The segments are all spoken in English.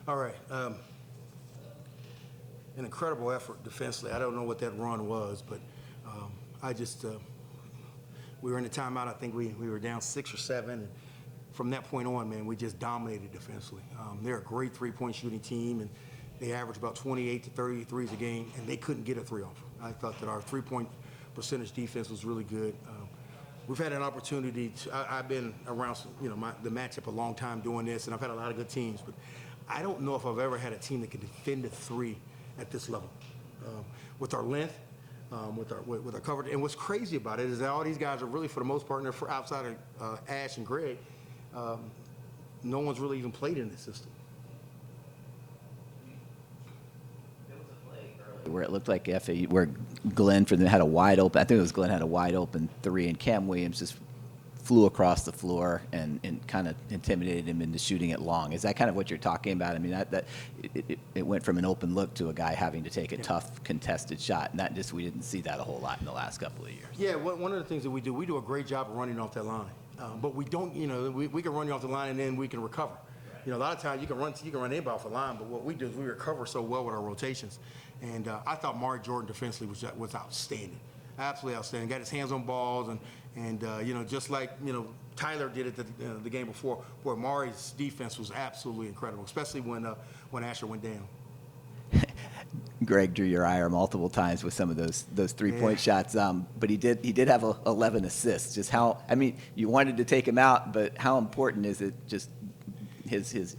All right. An incredible effort defensively. I don't know what that run was, but I just we were in the timeout. I think we were down 6 or 7. And from that point on, man, we just dominated defensively. They're a great three-point shooting team, and they average about 28 to 30 threes a game, and they couldn't get a three off. I thought that our three-point percentage defense was really good. We've had an opportunity to, I've been around, the matchup a long time doing this, and I've had a lot of good teams, but I don't know if I've ever had a team that can defend a three at this level. With our length, with our coverage, and what's crazy about it is that all these guys are really, for the most part, for outside of Ash and Greg, no one's really even played in this system. Where it looked like FAU, where Glenn had a wide open, I think it was Glenn had a wide open three, and Cam Williams just flew across the floor and kind of intimidated him into shooting it long. Is that kind of what you're talking about? I mean, it went from an open look to a guy having to take a tough contested shot, and we didn't see that a whole lot in the last couple of years. Yeah, one of the things that we do a great job of running off that line, but we don't, we can run you off the line and then we can recover. A lot of times you can run anybody off the line, but what we do is we recover so well with our rotations. And I thought Mari Jordan defensively was outstanding, absolutely outstanding. Got his hands on balls, and just like Tyler did it the game before. Boy, Mari's defense was absolutely incredible, especially when Asher went down. Greg drew your ire multiple times with some of those 3-point shots, but he did have 11 assists. Just how, I mean, you wanted to take him out, but how important is it just his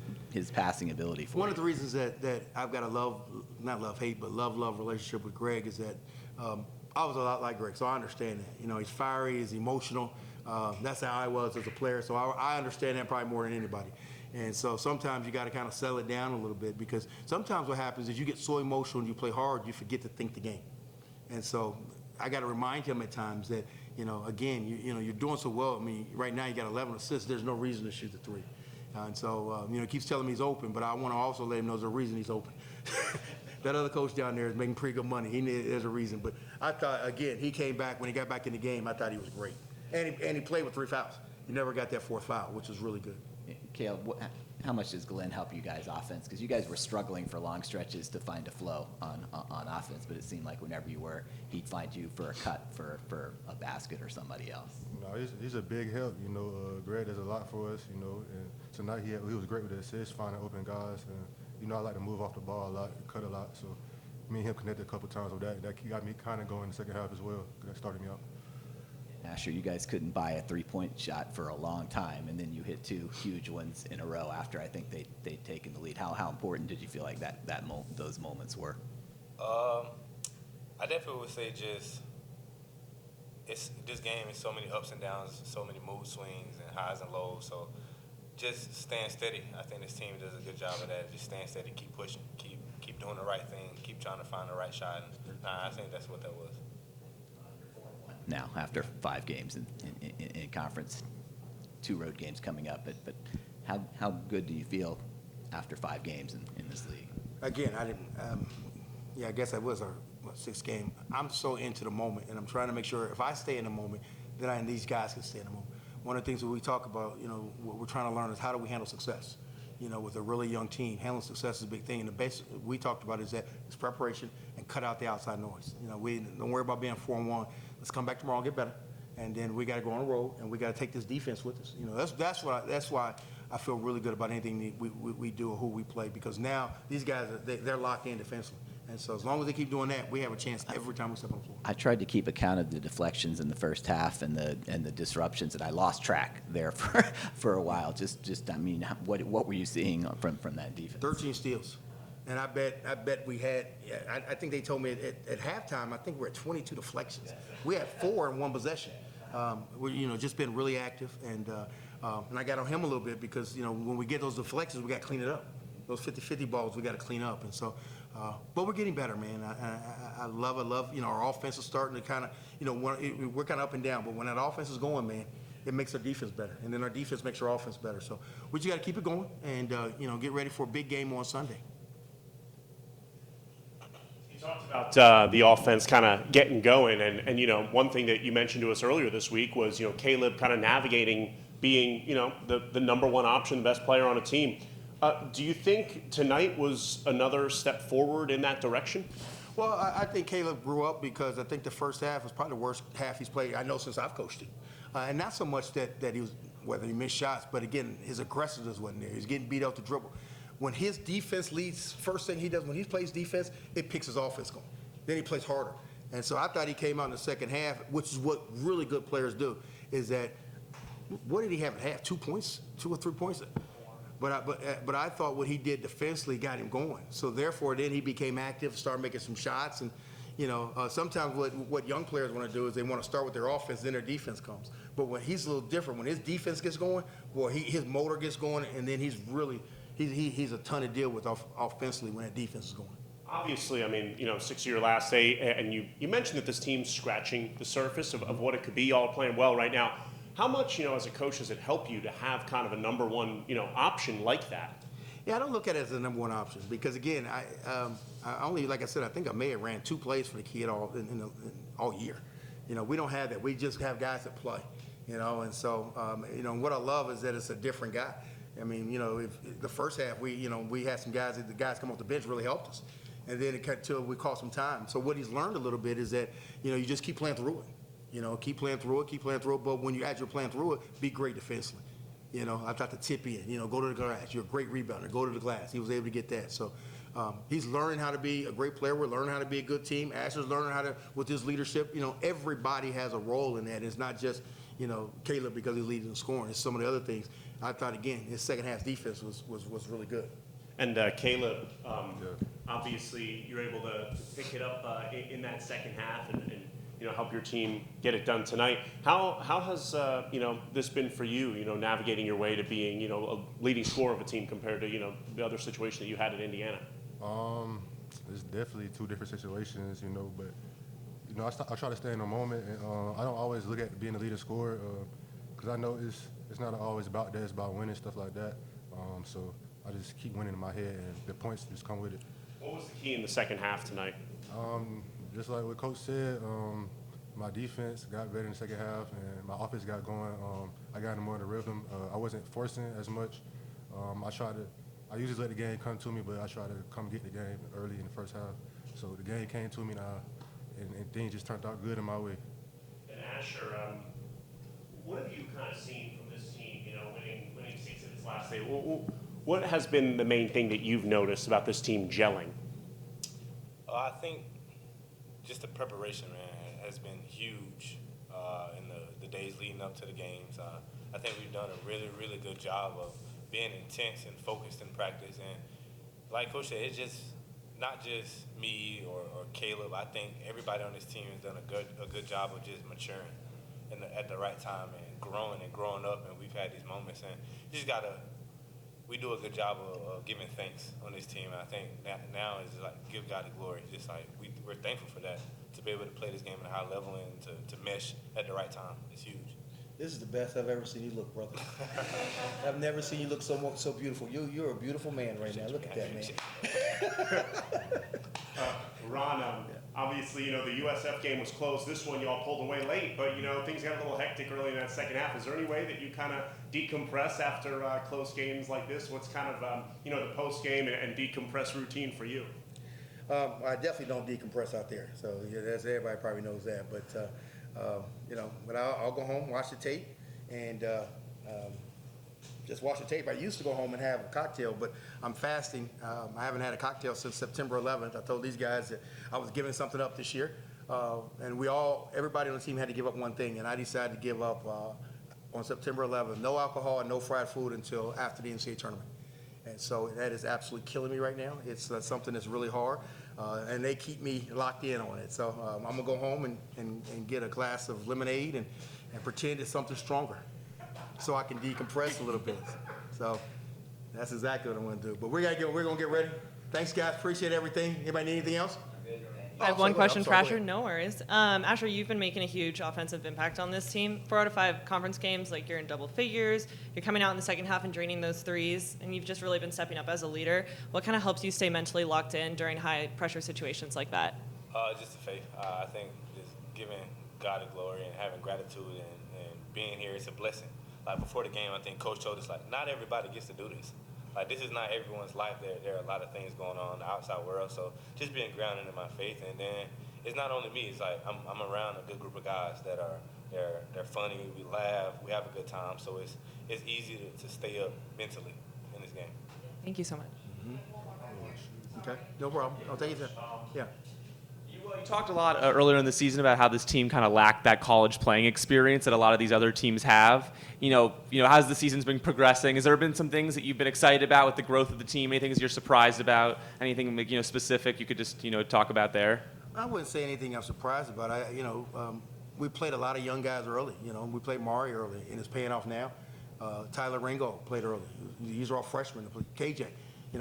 passing ability for One you? of the reasons that I've got a love-hate relationship with Greg is that I was a lot like Greg, so I understand that. He's fiery, he's emotional. That's how I was as a player, so I understand that probably more than anybody. And so sometimes you got to kind of settle it down a little bit, because sometimes what happens is you get so emotional and you play hard, you forget to think the game. And so I got to remind him at times that, again, you're doing so well. I mean, right now you got 11 assists. There's no reason to shoot the three. And so, he keeps telling me he's open, but I want to also let him know there's a reason he's open. That other coach down there is making pretty good money. There's a reason. But I thought, again, he came back. When he got back in the game, I thought he was great. And he played with 3 fouls. He never got that 4th foul, which was really good. Kaleb, how much does Glenn help you guys offense? Because you guys were struggling for long stretches to find a flow on offense, but it seemed like whenever you were, he'd find you for a cut, for a basket or somebody else. No, he's a big help. Greg does a lot for us. And tonight he was great with the assists, finding open guys. And I like to move off the ball a lot, cut a lot. So me and him connected a couple times with that. That got me kind of going in the second half as well. That started me out. Asher, you guys couldn't buy a 3-point shot for a long time, and then you hit 2 huge ones in a row after I think they'd taken the lead. How important did you feel like those moments were? I definitely would say just this game is so many ups and downs, so many mood swings and highs and lows. So just staying steady. I think this team does a good job of that. Just staying steady, keep pushing, keep doing the right thing, keep trying to find the right shot. And I think that's what that was. Now, after 5 games in conference, 2 road games coming up, but how good do you feel after 5 games in this league? Again, I didn't. I guess that was our 6th game. I'm so into the moment, and I'm trying to make sure if I stay in the moment, then these guys can stay in the moment. One of the things that we talk about, what we're trying to learn is how do we handle success. With a really young team, handling success is a big thing. And the base we talked about is that it's preparation and cut out the outside noise. We don't worry about being 4-1. Let's come back tomorrow and get better. And then we got to go on the road, and we got to take this defense with us. That's why I feel really good about anything we do or who we play, because now these guys they're locked in defensively. And so as long as they keep doing that, we have a chance every time we step on the floor. I tried to keep account of the deflections in the first half and the disruptions, and I lost track there for a while. Just I mean, what were you seeing from that defense? 13 steals. And I bet we had. I think they told me at halftime. I think we're at 22 deflections. We had 4 in one possession. We're just been really active, and I got on him a little bit because when we get those deflections, we got to clean it up. Those 50-50 balls, we got to clean up, and so. But we're getting better, man. I love. Our offense is starting to kind of. We're kind of up and down, but when that offense is going, man, it makes our defense better, and then our defense makes our offense better. So we just got to keep it going, and get ready for a big game on Sunday. You talked about the offense kind of getting going, and one thing that you mentioned to us earlier this week was Kaleb kind of navigating being the number 1 option, the best player on a team. Do you think tonight was another step forward in that direction? Well, I think Kaleb grew up because I think the first half was probably the worst half he's played, I know, since I've coached him. And not so much that he was, whether he missed shots, but again, his aggressiveness wasn't there. He was getting beat out the dribble. When his defense leads, first thing he does when he plays defense, it picks his offense going. Then he plays harder. And so I thought he came out in the second half, which is what really good players do, is that, what did he have at half? 2 points? 2 or 3 points? But I thought what he did defensively got him going. So therefore, then he became active, started making some shots. And, sometimes what young players want to do is they want to start with their offense, then their defense comes. But when he's a little different, when his defense gets going, boy, his motor gets going, and then he's a ton to deal with offensively when that defense is going. Obviously, I mean, 6 of your last 8, and you mentioned that this team's scratching the surface of what it could be, all playing well right now. How much, as a coach, does it help you to have kind of a number one, option like that? Yeah, I don't look at it as the number one option because, again, I only, like I said, I think I may have ran 2 plays for the kid all year. We don't have that. We just have guys that play, and so, what I love is that it's a different guy. I mean, if the first half, we had some guys, the guys come off the bench really helped us. And then until we caught some time. So what he's learned a little bit is that, you just keep playing through it. Keep playing through it. But when as you're playing through it, be great defensively. I've got to tip in, go to the glass. You're a great rebounder. Go to the glass. He was able to get that. So he's learning how to be a great player. We're learning how to be a good team. Asher's learning how to, with his leadership, everybody has a role in that. It's not just, Kaleb because he's leading the scoring. It's some of the other things. I thought, again, his second half defense was really good. And Kaleb, obviously you're able to pick it up in that second half and help your team get it done tonight. How has this been for you? Navigating your way to being a leading scorer of a team compared to the other situation that you had at Indiana. It's definitely 2 different situations, but I try to stay in the moment, and I don't always look at being a leading scorer because I know it's not always about that. It's about winning, stuff like that. So I just keep winning in my head, and the points just come with it. What was the key in the second half tonight? Just like what Coach said, my defense got better in the second half, and my offense got going. I got into more of the rhythm. I wasn't forcing as much. I usually let the game come to me, but I try to come get the game early in the first half. So the game came to me now, and things just turned out good in my way. And Asher, what have you kind of seen from this team, winning 6 of its last 8? What has been the main thing that you've noticed about this team gelling? I think just the preparation, man, has been huge in the days leading up to the games. I think we've done a really, really good job of being intense and focused in practice. And like Coach said, it's just not just me or Kaleb. I think everybody on this team has done a good job of just maturing at the right time and growing up. And we've had these moments, and you just we do a good job of giving thanks on this team. And I think now is like give God the glory. Just like we're thankful for that, to be able to play this game at a high level and to mesh at the right time. It's huge. This is the best I've ever seen you look, brother. I've never seen you look so beautiful. You're a beautiful man right now. Look at that, man. Ron, obviously, the USF game was close. This one, you all pulled away late, but, things got a little hectic early in that second half. Is there any way that you kind of decompress after close games like this? What's kind of, the post-game and decompress routine for you? I definitely don't decompress out there. So that's, everybody probably knows that. But, but I'll go home, watch the tape, and just watch the tape. I used to go home and have a cocktail, but I'm fasting. I haven't had a cocktail since September 11th. I told these guys that I was giving something up this year. And everybody on the team had to give up one thing, and I decided to give up on September 11th, no alcohol and no fried food until after the NCAA tournament. And so that is absolutely killing me right now. It's something that's really hard, and they keep me locked in on it. So I'm going to go home and get a glass of lemonade and pretend it's something stronger so I can decompress a little bit. So that's exactly what I'm going to do. But we're going to get ready. Thanks, guys. Appreciate everything. Anybody need anything else? I have one question for Asher. No worries. Asher, you've been making a huge offensive impact on this team. 4 out of 5 conference games, like you're in double figures. You're coming out in the second half and draining those threes, and you've just really been stepping up as a leader. What kind of helps you stay mentally locked in during high pressure situations like that? Just the faith. I think just giving God the glory and having gratitude and being here is a blessing. Like before the game, I think Coach told us, like, not everybody gets to do this. like this is not everyone's life. There are a lot of things going on in the outside world. So just being grounded in my faith, and then it's not only me. It's like I'm around a good group of guys that are they're funny. We laugh. We have a good time. So it's easy to stay up mentally in this game. Thank you so much. Okay, no problem. I'll take it. Yeah. You talked a lot earlier in the season about how this team kind of lacked that college playing experience that a lot of these other teams have. You know, as the season's been progressing, has there been some things that you've been excited about with the growth of the team? Anything that you're surprised about? Anything specific you could just talk about there? I wouldn't say anything I'm surprised about. We played a lot of young guys early. We played Mari early, and it's paying off now. Tyler Ringo played early. These are all freshmen. KJ.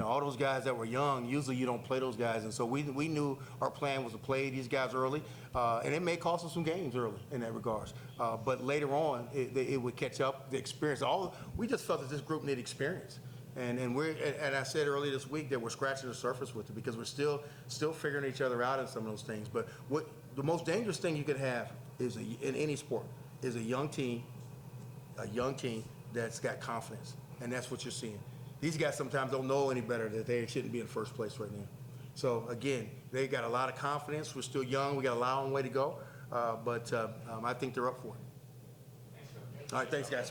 All those guys that were young, usually you don't play those guys. And so we knew our plan was to play these guys early. And it may cost us some games early in that regards. But later on, it would catch up, the experience. We just felt that this group needed experience. And I said earlier this week that we're scratching the surface with it because we're still figuring each other out in some of those things. But what the most dangerous thing you could have is in any sport is a young team that's got confidence. And that's what you're seeing. These guys sometimes don't know any better that they shouldn't be in first place right now. So, again, they got a lot of confidence. We're still young. We got a long way to go. But I think they're up for it. All right, thanks, guys.